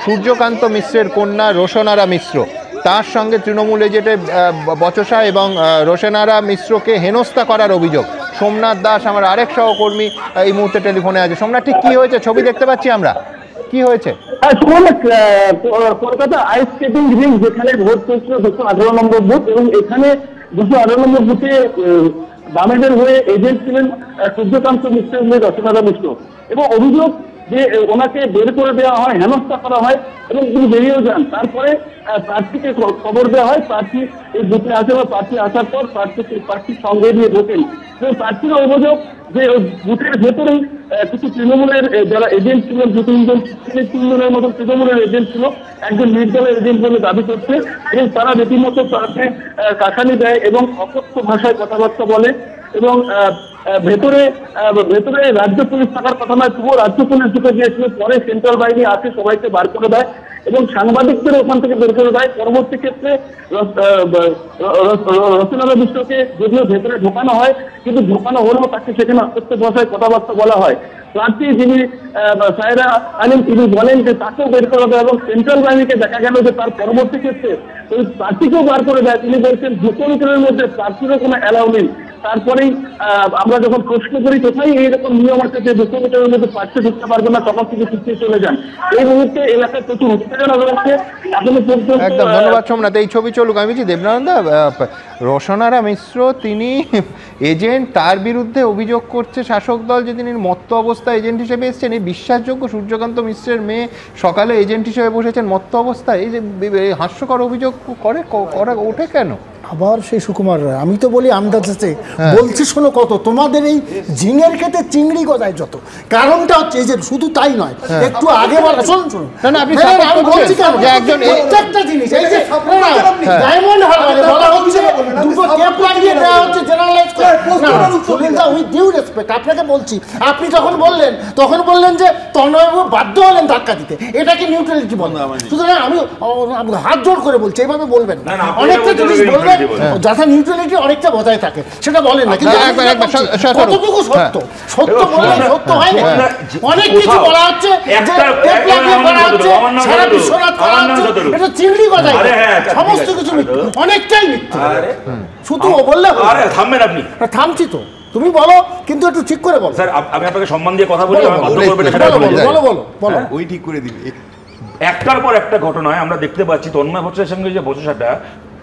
সূর্যকান্ত মিশ্রের কন্যা রোশনারা মিশ্র, তার সঙ্গে তৃণমূল এজেন্টে বচসা এবং রোশনারা মিশ্রকে হেনস্থা করার অভিযোগ। সোমনাথ দাস আমার আরেক সহকর্মী এই মুহূর্তে টেলিফোনে আছে। সোমনাথ, ঠিক কি হয়েছে? ছবি দেখতে পাচ্ছি আমরা, কি হয়েছে? কলকাতা আইস স্কেটিং রিং যেখানে ভোট চলছিল 218 নম্বর বুথ, এবং এখানে 218 নম্বর বুথে বামেদের হয়ে এজেন্ট ছিলেন সূর্যকান্ত মিশ্রের মেয়ে রচনারা মিশ্র, এবং অভিযোগ যে ওনাকে বের করে দেওয়া হয়, হেনস্থা করা হয় এবং তিনি বেরিয়েও যান। তারপরে প্রার্থীকে খবর দেওয়া হয়, প্রার্থী এই বুথে আসে বা প্রার্থী আসার পর প্রার্থীর সঙ্গে নিয়ে ঢোকেন। এবং প্রার্থীর অভিযোগ যে ওই বুথের ভেতরেই কিছু তৃণমূলের যারা এজেন্ট ছিলেন, তিনজনের মতো তৃণমূলের এজেন্ট ছিল, একজন নির্দলের এজেন্ট বলে দাবি করছে, এবং তারা রীতিমতো তাকে কাকানি দেয় এবং অকথ্য ভাষায় কথাবার্তা বলে। এবং ভেতরে রাজ্য পুলিশ থাকার কথা নয়, পুরো রাজ্য পুলিশ ঢুকে গিয়েছিল। পরে সেন্ট্রাল বাহিনী আসে, সবাইকে বার করে দেয় এবং সাংবাদিকদের ওখান থেকে বের করে দেয়। পরবর্তী ক্ষেত্রে রচনারা মিশ্রকে যদিও ভেতরে ঢোকানো হয়, কিন্তু ঢোকানো হলেও তাকে সেখানে অকথ্য ভাষায় কথাবার্তা বলা হয়। প্রার্থী যিনি সায়রা আলিম, তিনি বলেন যে তাকেও বের করে দেয়, এবং সেন্ট্রাল বাহিনীকে দেখা গেল যে তার পরবর্তী ক্ষেত্রে ওই প্রার্থীকেও বার করে দেয়। তিনি বলছেন 200 মিটারের মধ্যে প্রার্থীরও কোনো অ্যালাউ নেই। তারপরেই আমরা যখন প্রশ্ন করি কোথায় এইরকম নিয়ম আছে যে 200 মিটারের মধ্যে প্রার্থী ঢুকতে পারবে না, তখন থেকে পিছিয়ে চলে যান। এই মুহূর্তে এলাকায় প্রচুর উত্তেজনা রয়েছে এখনো পর্যন্ত। একদম ধন্যবাদ সোমনাথ। এই ছবি চলুক। আমি বলছি দেবনানন্দা, রোশনারা মিশ্র তিনি এজেন্ট, তার বিরুদ্ধে অভিযোগ করছে শাসক দল যে তিনি মত্ত অবস্থায় এজেন্ট হিসেবে এসেছেন। এই বিশ্বাসযোগ্য? সূর্যকান্ত মিশ্রের মেয়ে সকালে এজেন্ট হিসেবে বসেছেন মত্ত অবস্থায়, এই যে হাস্যকর অভিযোগ করা ওঠে কেন? আবার সেই সুকুমার রায়, আমি তো বলি আন্দাজে বলছি, শোনো কত তোমাদের এই জিনের ক্ষেত্রে চিংড়ি গজায় যত। কারণটা হচ্ছে এই যে শুধু তাই নয়, একটু আগে বলা, শুনুন না আপনি বলছি কেন যে একজন প্রত্যেকটা জিনিস এই যে ডায়মন্ড হারবারে বলা হচ্ছে দুটো টেপ লাগিয়ে দেওয়া হচ্ছে জেনারেলাইজ করে। সুলিন্দা, উইথ ডিউ রেসপেক্ট আপনাকে বলছি, আপনি যখন বললেন যে তন্ময়বাবু বাধ্য হলেন ধাক্কা দিতে, এটাকে নিউট্রালিটি বলবো। সুতরাং আমি হাত জোড় করে বলছি, এইভাবে বলবেন না। অনেকটা জিনিস বলবেন যাতে নিউট্রালিটি অনেকটা বজায় থাকে, সেটা বলেন না। কিন্তু কতটুকু সত্য বললে সত্য হয় না। অনেক কিছু বলা হচ্ছে, সারা বিশ্বনাথ করা হচ্ছে, এটা চিংড়ি গজায়, সমস্ত কিছু মিথ্যে, অনেকটাই মিথ্যে। শুধু বললে থামবেন আপনি? থামছি তো, তুমি বলো, কিন্তু একটু ঠিক করে বলো। স্যার আমি আপনাকে সম্মান দিয়ে কথা বলি, বলো, ওই ঠিক করে দিবি। একটার পর একটা ঘটনায় আমরা দেখতে পাচ্ছি তন্ময় ভট্টাচার্যের সঙ্গে যে বচসাটা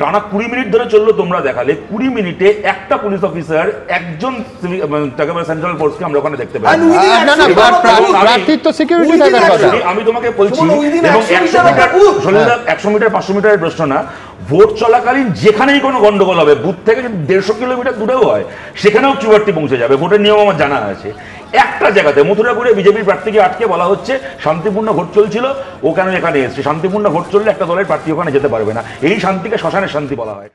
টানা 20 মিনিট ধরে চললো। তোমরা দেখালে 20 মিনিটে একটা পুলিশ অফিসার, একজন সেন্ট্রাল ফোর্সকে আমরা ওখানে দেখতে পাই। আমি তোমাকে বলছি, এবং 100 মিটার 500 মিটারের প্রশ্ন না, ভোট চলাকালীন যেখানেই কোনো গন্ডগোল হবে, বুথ থেকে 150 কিলোমিটার দূরেও হয়, সেখানেও কিউআরটি পৌঁছে যাবে। ভোটের নিয়ম আমার জানা আছে। একটা জায়গাতে মথুরাপুরে বিজেপির প্রার্থীকে আটকে বলা হচ্ছে শান্তিপূর্ণ ভোট চলছিল, ও কেন এখানে এসছে? শান্তিপূর্ণ ভোট চললে একটা দলের প্রার্থী ওখানে যেতে পারবে না। এই শান্তিকে শ্মশানের শান্তি বলা হয়।